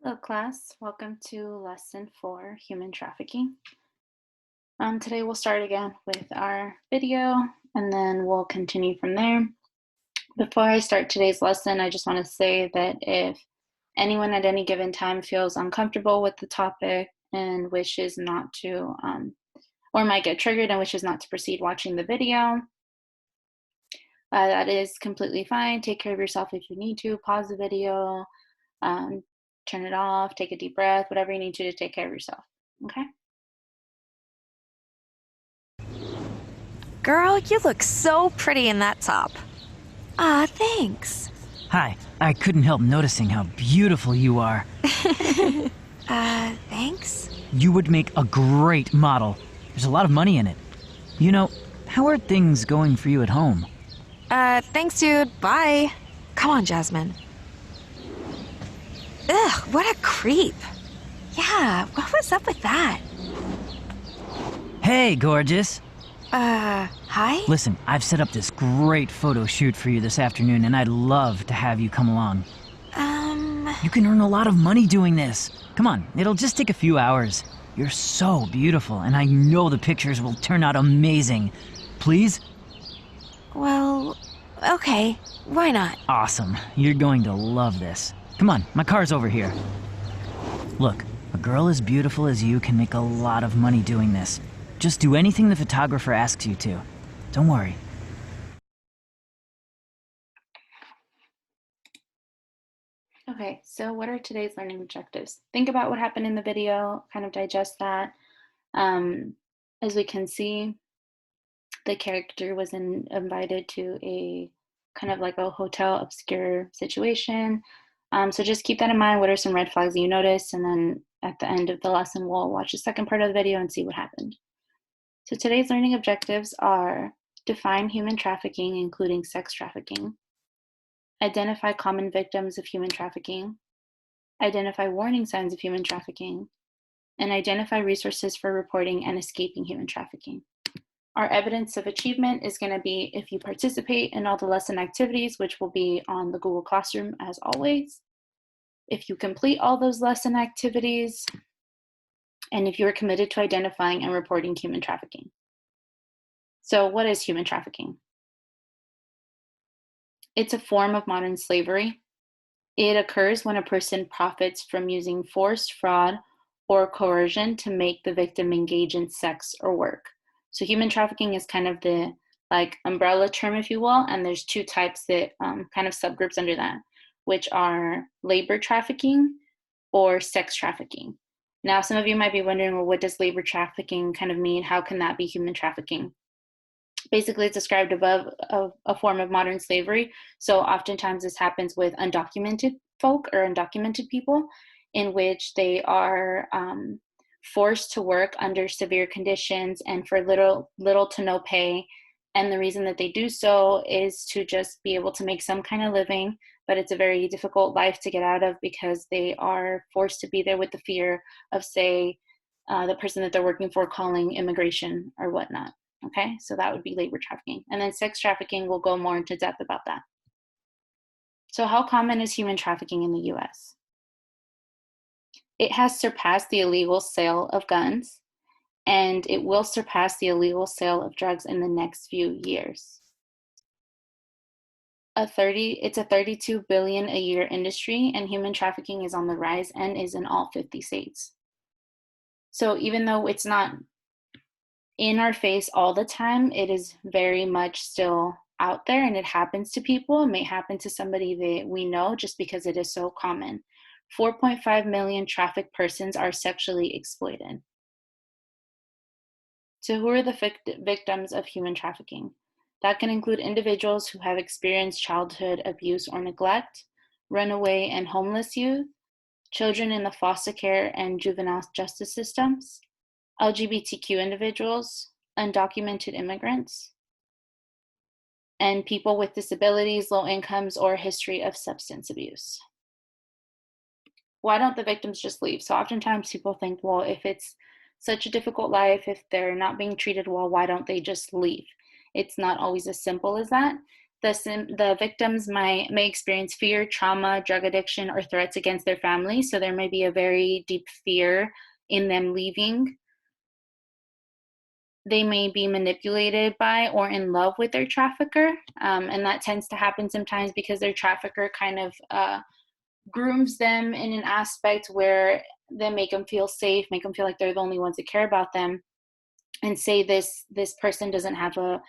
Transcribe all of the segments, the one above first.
Hello, class. Welcome to lesson 4, human trafficking. Today we'll start again with our video and then we'll continue from there. Before I start today's lesson, I just want to say that if anyone at any given time feels uncomfortable with the topic and wishes not to, or might get triggered and wishes not to proceed watching the video, that is completely fine. Take care of yourself if you need to. Pause the video, um, turn it off, take a deep breath, whatever you need to take care of yourself. Okay? Girl, you look so pretty in that top. Ah, thanks. Hi, I couldn't help noticing how beautiful you are. Thanks? You would make a great model. There's a lot of money in it. You know, how are things going for you at home? Thanks, dude. Bye. Come on, Jasmine. Ugh, what a creep. Yeah, what was up with that? Hey, gorgeous. Hi? Listen, I've set up this great photo shoot for you this afternoon, and I'd love to have you come along. You can earn a lot of money doing this. Come on, it'll just take a few hours. You're so beautiful, and I know the pictures will turn out amazing. Please? Well, okay. Why not? Awesome. You're going to love this. Come on, my car's over here. Look, a girl as beautiful as you can make a lot of money doing this. Just do anything the photographer asks you to. Don't worry. Okay, so what are today's learning objectives? Think about what happened in the video, kind of digest that. As we can see, the character was invited to a kind of like a hotel obscure situation. So just keep that in mind. What are some red flags that you notice? And then at the end of the lesson, we'll watch the second part of the video and see what happened. So today's learning objectives are define human trafficking, including sex trafficking, identify common victims of human trafficking, identify warning signs of human trafficking, and identify resources for reporting and escaping human trafficking. Our evidence of achievement is going to be if you participate in all the lesson activities, which will be on the Google Classroom as always, if you complete all those lesson activities, and if you are committed to identifying and reporting human trafficking. So what is human trafficking? It's a form of modern slavery. It occurs when a person profits from using force, fraud, or coercion to make the victim engage in sex or work. So human trafficking is kind of the like umbrella term, if you will, and there's two types that kind of subgroups under that, which are labor trafficking or sex trafficking. Now, some of you might be wondering, well, what does labor trafficking kind of mean? How can that be human trafficking? Basically, it's described above a form of modern slavery. So oftentimes this happens with undocumented folk or undocumented people in which they are forced to work under severe conditions and for little to no pay. And the reason that they do so is to just be able to make some kind of living, but it's a very difficult life to get out of because they are forced to be there with the fear of, say, the person that they're working for calling immigration or whatnot. Okay, so that would be labor trafficking. And then sex trafficking will go more into depth about that. So how common is human trafficking in the US? It has surpassed the illegal sale of guns, and it will surpass the illegal sale of drugs in the next few years. It's a 32 billion a year industry, and human trafficking is on the rise and is in all 50 states. So even though it's not in our face all the time, it is very much still out there and it happens to people. It may happen to somebody that we know just because it is so common. 4.5 million trafficked persons are sexually exploited. So who are the victims of human trafficking? That can include individuals who have experienced childhood abuse or neglect, runaway and homeless youth, children in the foster care and juvenile justice systems, LGBTQ individuals, undocumented immigrants, and people with disabilities, low incomes, or a history of substance abuse. Why don't the victims just leave? So oftentimes people think, well, if it's such a difficult life, if they're not being treated well, why don't they just leave? It's not always as simple as that. The victims may experience fear, trauma, drug addiction, or threats against their family. So there may be a very deep fear in them leaving. They may be manipulated by or in love with their trafficker. And that tends to happen sometimes because their trafficker kind of grooms them in an aspect where they make them feel safe, make them feel like they're the only ones that care about them, and say this person doesn't have a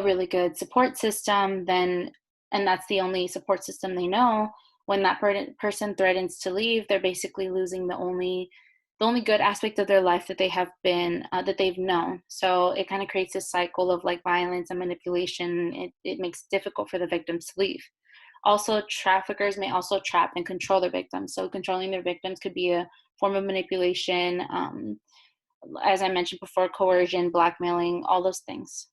really good support system, then, and that's the only support system they know, when that person threatens to leave, they're basically losing the only good aspect of their life that they have been that they've known. So it kind of creates this cycle of like violence and manipulation. It makes it difficult for the victims to leave. Also, traffickers may also trap and control their victims. So controlling their victims could be a form of manipulation, as I mentioned before, coercion, blackmailing, all those things.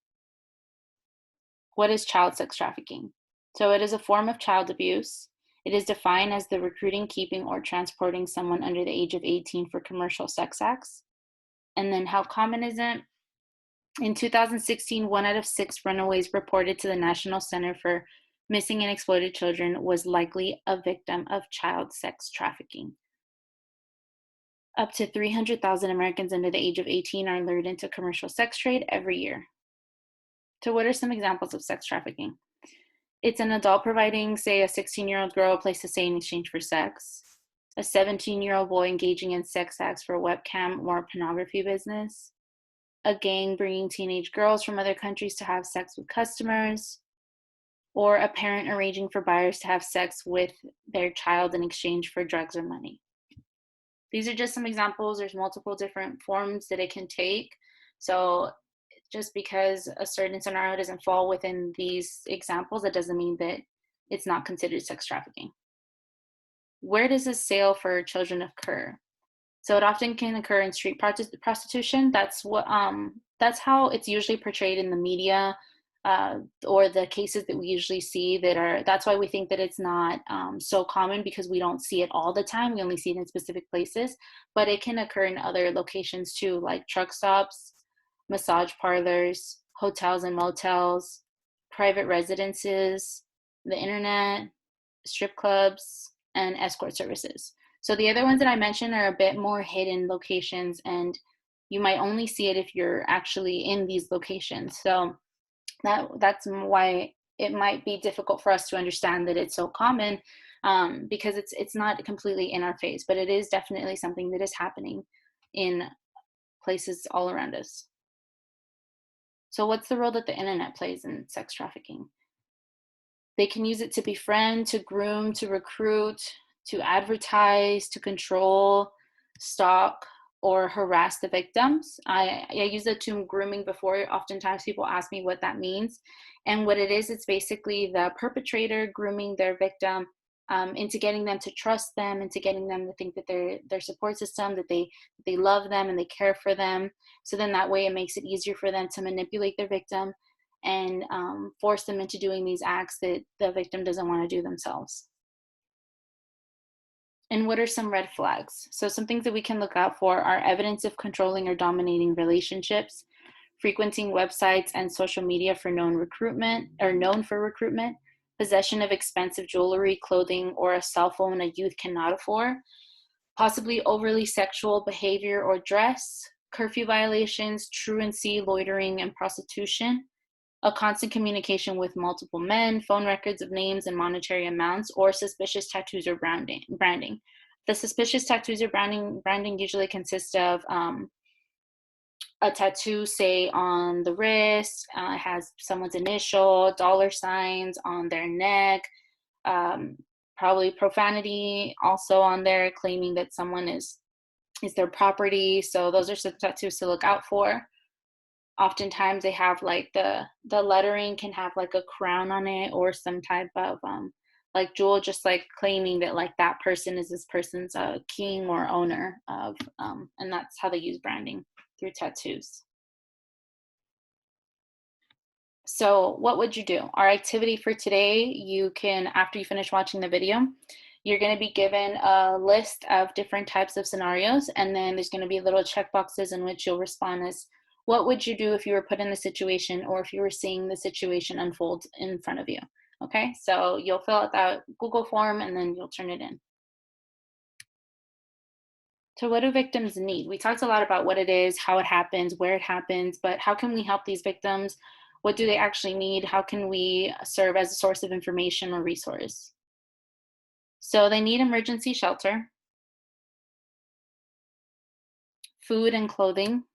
What is child sex trafficking? So it is a form of child abuse. It is defined as the recruiting, keeping, or transporting someone under the age of 18 for commercial sex acts. And then how common is it? In 2016, 1 out of 6 runaways reported to the National Center for Missing and Exploited Children was likely a victim of child sex trafficking. Up to 300,000 Americans under the age of 18 are lured into commercial sex trade every year. So what are some examples of sex trafficking? It's an adult providing, say, a 16-year-old girl a place to stay in exchange for sex, a 17-year-old boy engaging in sex acts for webcam or pornography business, a gang bringing teenage girls from other countries to have sex with customers, or a parent arranging for buyers to have sex with their child in exchange for drugs or money. These are just some examples. There's multiple different forms that it can take. So just because a certain scenario doesn't fall within these examples, it doesn't mean that it's not considered sex trafficking. Where does this sale for children occur? So it often can occur in street prostitution. That's how it's usually portrayed in the media, or the cases that we usually see that's why we think that it's not so common, because we don't see it all the time. We only see it in specific places, but it can occur in other locations too, like truck stops, massage parlors, hotels and motels, private residences, the internet, strip clubs, and escort services. So the other ones that I mentioned are a bit more hidden locations, and you might only see it if you're actually in these locations. So that's why it might be difficult for us to understand that it's so common, because it's not completely in our face, but it is definitely something that is happening in places all around us. So what's the role that the internet plays in sex trafficking? They can use it to befriend, to groom, to recruit, to advertise, to control, stalk, or harass the victims. I use the term grooming before. Oftentimes people ask me what that means. And what it is, it's basically the perpetrator grooming their victim into getting them to trust them, into getting them to think that their support system, that they love them and they care for them. So then that way it makes it easier for them to manipulate their victim and force them into doing these acts that the victim doesn't want to do themselves. And what are some red flags? So some things that we can look out for are evidence of controlling or dominating relationships, frequenting websites and social media for known for recruitment, possession of expensive jewelry, clothing, or a cell phone a youth cannot afford, possibly overly sexual behavior or dress, curfew violations, truancy, loitering, and prostitution, a constant communication with multiple men, phone records of names and monetary amounts, or suspicious tattoos or branding. The suspicious tattoos or branding usually consists of a tattoo, say, on the wrist, has someone's initial, dollar signs on their neck, probably profanity also on there, claiming that someone is their property. So those are some tattoos to look out for. Oftentimes they have like the lettering can have like a crown on it, or some type of like jewel, just like claiming that like that person is this person's king or owner of, and that's how they use branding, through tattoos. So what would you do? Our activity for today, you can, after you finish watching the video, you're going to be given a list of different types of scenarios, and then there's going to be little check boxes in which you'll respond as what would you do if you were put in the situation or if you were seeing the situation unfold in front of you? Okay, so you'll fill out that Google form and then you'll turn it in. So what do victims need? We talked a lot about what it is, how it happens, where it happens, but how can we help these victims? What do they actually need? How can we serve as a source of information or resource? So they need emergency shelter, food and clothing,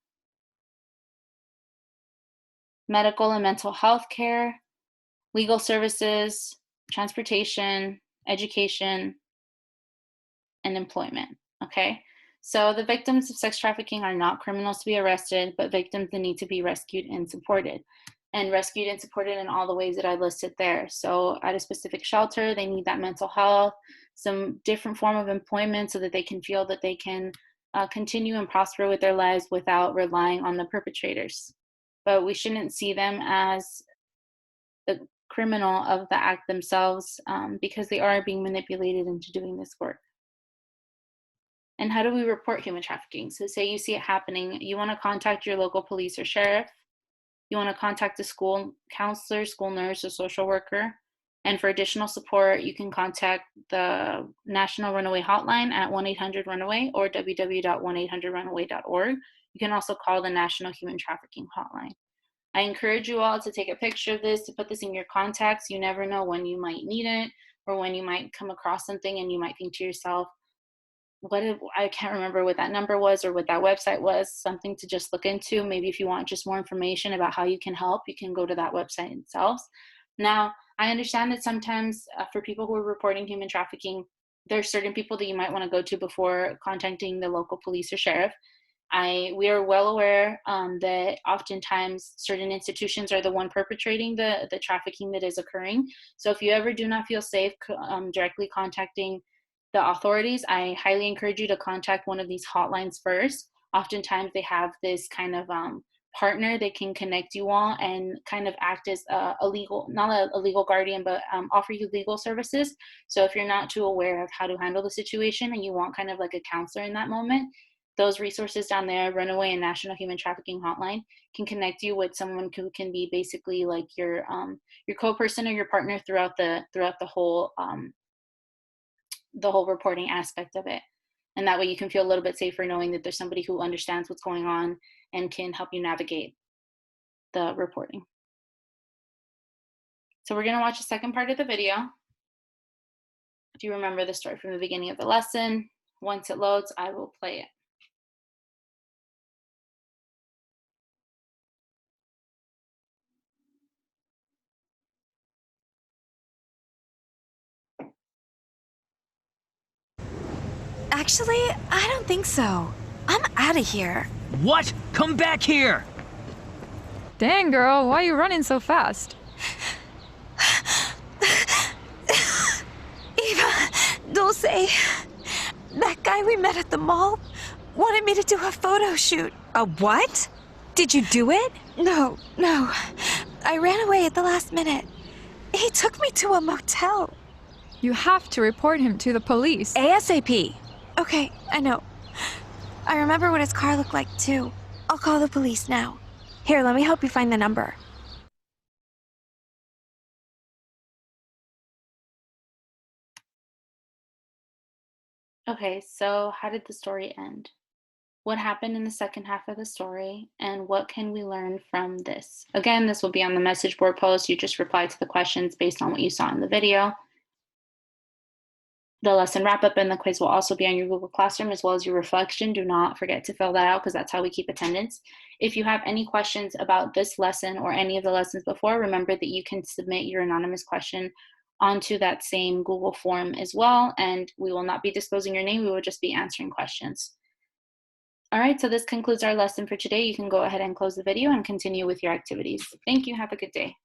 medical and mental health care, legal services, transportation, education, and employment. Okay. So the victims of sex trafficking are not criminals to be arrested, but victims that need to be rescued and supported. And rescued and supported in all the ways that I listed there. So at a specific shelter, they need that mental health, some different form of employment so that they can feel that they can continue and prosper with their lives without relying on the perpetrators. But we shouldn't see them as the criminal of the act themselves because they are being manipulated into doing this work. And how do we report human trafficking? So say you see it happening, you want to contact your local police or sheriff. You want to contact a school counselor, school nurse, or social worker. And for additional support, you can contact the National Runaway Hotline at 1-800-RUNAWAY or www.1800runaway.org. You can also call the National Human Trafficking Hotline. I encourage you all to take a picture of this, to put this in your contacts. You never know when you might need it or when you might come across something and you might think to yourself, I can't remember what that number was or what that website was, something to just look into. Maybe if you want just more information about how you can help, you can go to that website itself. Now, I understand that sometimes for people who are reporting human trafficking, there are certain people that you might want to go to before contacting the local police or sheriff. We are well aware that oftentimes certain institutions are the one perpetrating the trafficking that is occurring. So if you ever do not feel safe directly contacting the authorities, I highly encourage you to contact one of these hotlines first. Oftentimes they have this kind of partner that can connect you all and kind of act as a legal, not a legal guardian, but offer you legal services. So if you're not too aware of how to handle the situation and you want kind of like a counselor in that moment, those resources down there, Runaway and National Human Trafficking Hotline, can connect you with someone who can be basically like your co-person or your partner throughout the whole reporting aspect of it. And that way you can feel a little bit safer knowing that there's somebody who understands what's going on and can help you navigate the reporting. So we're going to watch the second part of the video. If you remember the story from the beginning of the lesson, once it loads, I will play it. Actually, I don't think so. I'm out of here. What? Come back here! Dang, girl, why are you running so fast? Eva, Dulce, that guy we met at the mall wanted me to do a photo shoot. A what? Did you do it? No. I ran away at the last minute. He took me to a motel. You have to report him to the police. ASAP. Okay, I know. I remember what his car looked like, too. I'll call the police now. Here, let me help you find the number. Okay, so how did the story end? What happened in the second half of the story, and what can we learn from this? Again, this will be on the message board post. You just reply to the questions based on what you saw in the video. The lesson wrap-up and the quiz will also be on your Google Classroom, as well as your reflection. Do not forget to fill that out because that's how we keep attendance. If you have any questions about this lesson or any of the lessons before, remember that you can submit your anonymous question onto that same Google form as well, and we will not be disclosing your name. We will just be answering questions. All right, so this concludes our lesson for today. You can go ahead and close the video and continue with your activities. Thank you. Have a good day.